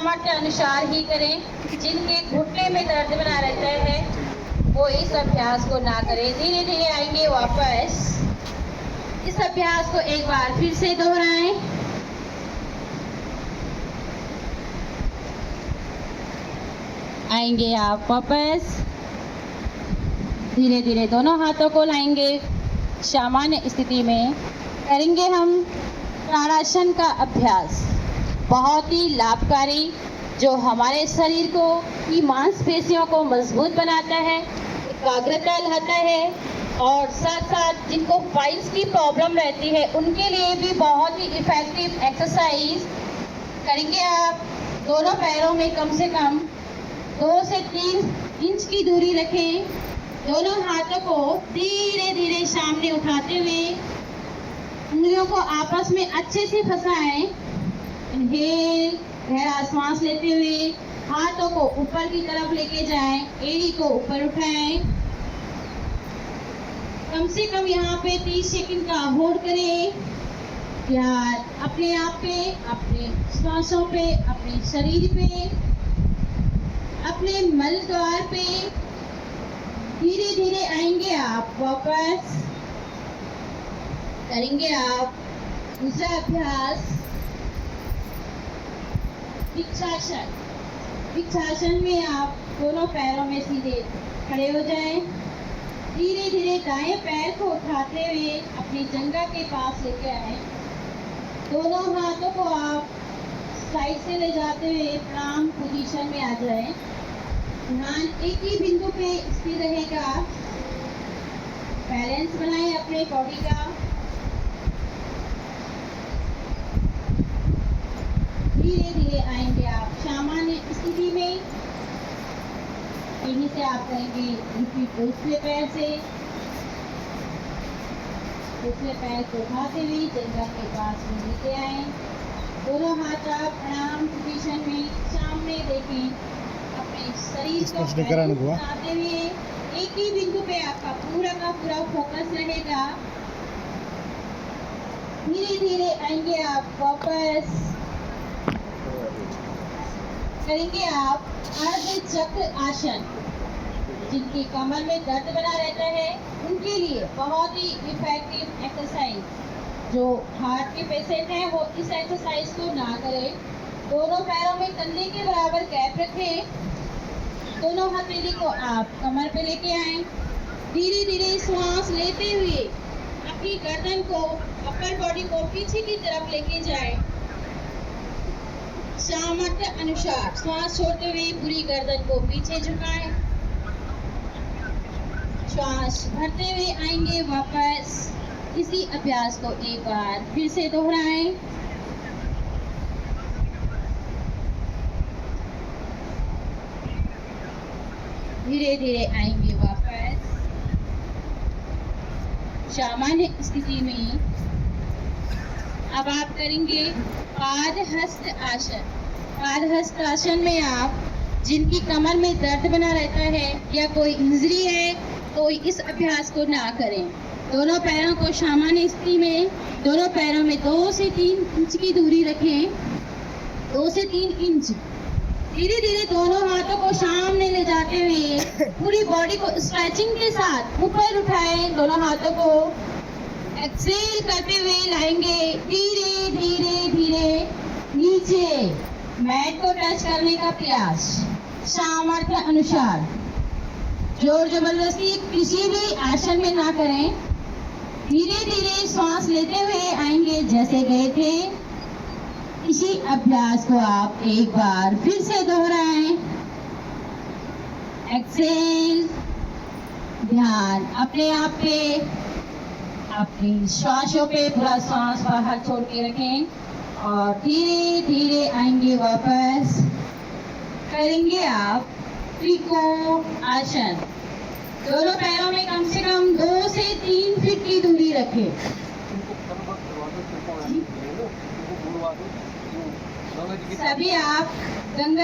सामर्थ्य अनुसार ही करें। जिनके घुटने में दर्द बना रहता है वो इस अभ्यास को ना करें। धीरे धीरे आएंगे वापस। इस अभ्यास को एक बार फिर से दोहराएं। आएंगे आप वापस। धीरे धीरे दोनों हाथों को लाएंगे सामान्य स्थिति में। करेंगे हम ताड़ासन का अभ्यास, बहुत ही लाभकारी, जो हमारे शरीर को की मांसपेशियों को मजबूत बनाता है, एकाग्रता लाता है और साथ साथ जिनको फाइल्स की प्रॉब्लम रहती है उनके लिए भी बहुत ही इफेक्टिव एक्सरसाइज करेंगे आप। दोनों पैरों में कम से कम 2 से 3 इंच की दूरी रखें। दोनों हाथों को धीरे धीरे सामने उठाते हुए उंगलियों को आपस में अच्छे से फंसाएं। इनहेल, गहरा सांस लेते हुए हाथों को ऊपर की तरफ लेके जाएं, एड़ी को ऊपर उठाएं। कम से कम यहाँ पे 30 सेकंड का होल्ड करें। ध्यान अपने आप पे, अपने श्वासों पे, अपने शरीर पे, अपने मल द्वार पे। धीरे धीरे आएंगे आप वापस। करेंगे आप दूसरा अभ्यास, वृक्षासन। वृक्षासन में आप दोनों पैरों में सीधे खड़े हो जाएं। धीरे धीरे दाएं पैर को उठाते हुए अपनी जंघा के पास लेके आए। दोनों हाथों को आप साइड से ले जाते हुए प्रणाम पोजीशन में आ जाएं। ध्यान एक ही बिंदु पे स्थिर रहेगा। बैलेंस बनाएं अपने बॉडी का। धीरे धीरे आएंगे आप सामान्य स्थिति में। यहीं से आप करेंगे रिपीट दूसरे पैर से। दूसरे पैर को उठाते हुए जंघा के पास में लेके आए। दोनों हाथ आप प्रणाम पोजीशन में सामने देखें। अपने शरीर को उठाते हुए एक ही बिंदु पे आपका पूरा का पूरा फोकस रहेगा। धीरे धीरे आएंगे आप वापस। करेंगे आप अर्ध चक्र आसन। जिनकी कमर में दर्द बना रहता है उनके लिए बहुत ही इफेक्टिव एक्सरसाइज। जो हार्ट के पेशेंट हैं वो इस एक्सरसाइज को ना करें। दोनों पैरों में कंधे के बराबर गैप रखें। दोनों हथेली को आप कमर पे लेके आए। धीरे धीरे श्वास लेते हुए अपनी गर्दन को, अपर बॉडी को पीछे की तरफ लेके जाए। सामर्थ्य अनुसार श्वास छोड़ते हुए पूरी गर्दन को पीछे झुकाएं। श्वास भरते हुए आएंगे वापस। इसी अभ्यास को एक बार फिर से दोहराएं। धीरे धीरे आएंगे वापस सामान्य स्थिति में। अब आप करेंगे पादहस्त आसन। पादहस्त आसन में आप जिनकी कमर में दर्द बना रहता है या कोई इंजरी है तो इस अभ्यास को ना करें। दोनों पैरों को सामान्य स्थिति में, दोनों पैरों में 2 से 3 इंच की दूरी रखें। 2 से 3 इंच। धीरे धीरे दोनों हाथों को सामने ले जाते हुए पूरी बॉडी को स्ट्रेचिंग के साथ ऊपर उठाएं। दोनों हाथों को एक्सेल करते हुए लाएंगे। धीरे धीरे धीरे नीचे मैट को टच करने का प्रयास। सामर्थ्य अनुसार जोर जबरदस्ती किसी भी आसन में ना करें। धीरे धीरे श्वास लेते हुए आएंगे जैसे गए थे। इसी अभ्यास को आप एक बार फिर से दोहराएं। एक्सेल। ध्यान अपने आप पे, अपनी श्वासों पे पूरा श्वास बाहर छोड़ के रखें और धीरे धीरे आएंगे वापस। करेंगे आप त्रिकोण आसन। दोनों पैरों में कम से कम 2 से 3 फीट की दूरी रखें। सभी आप गंगा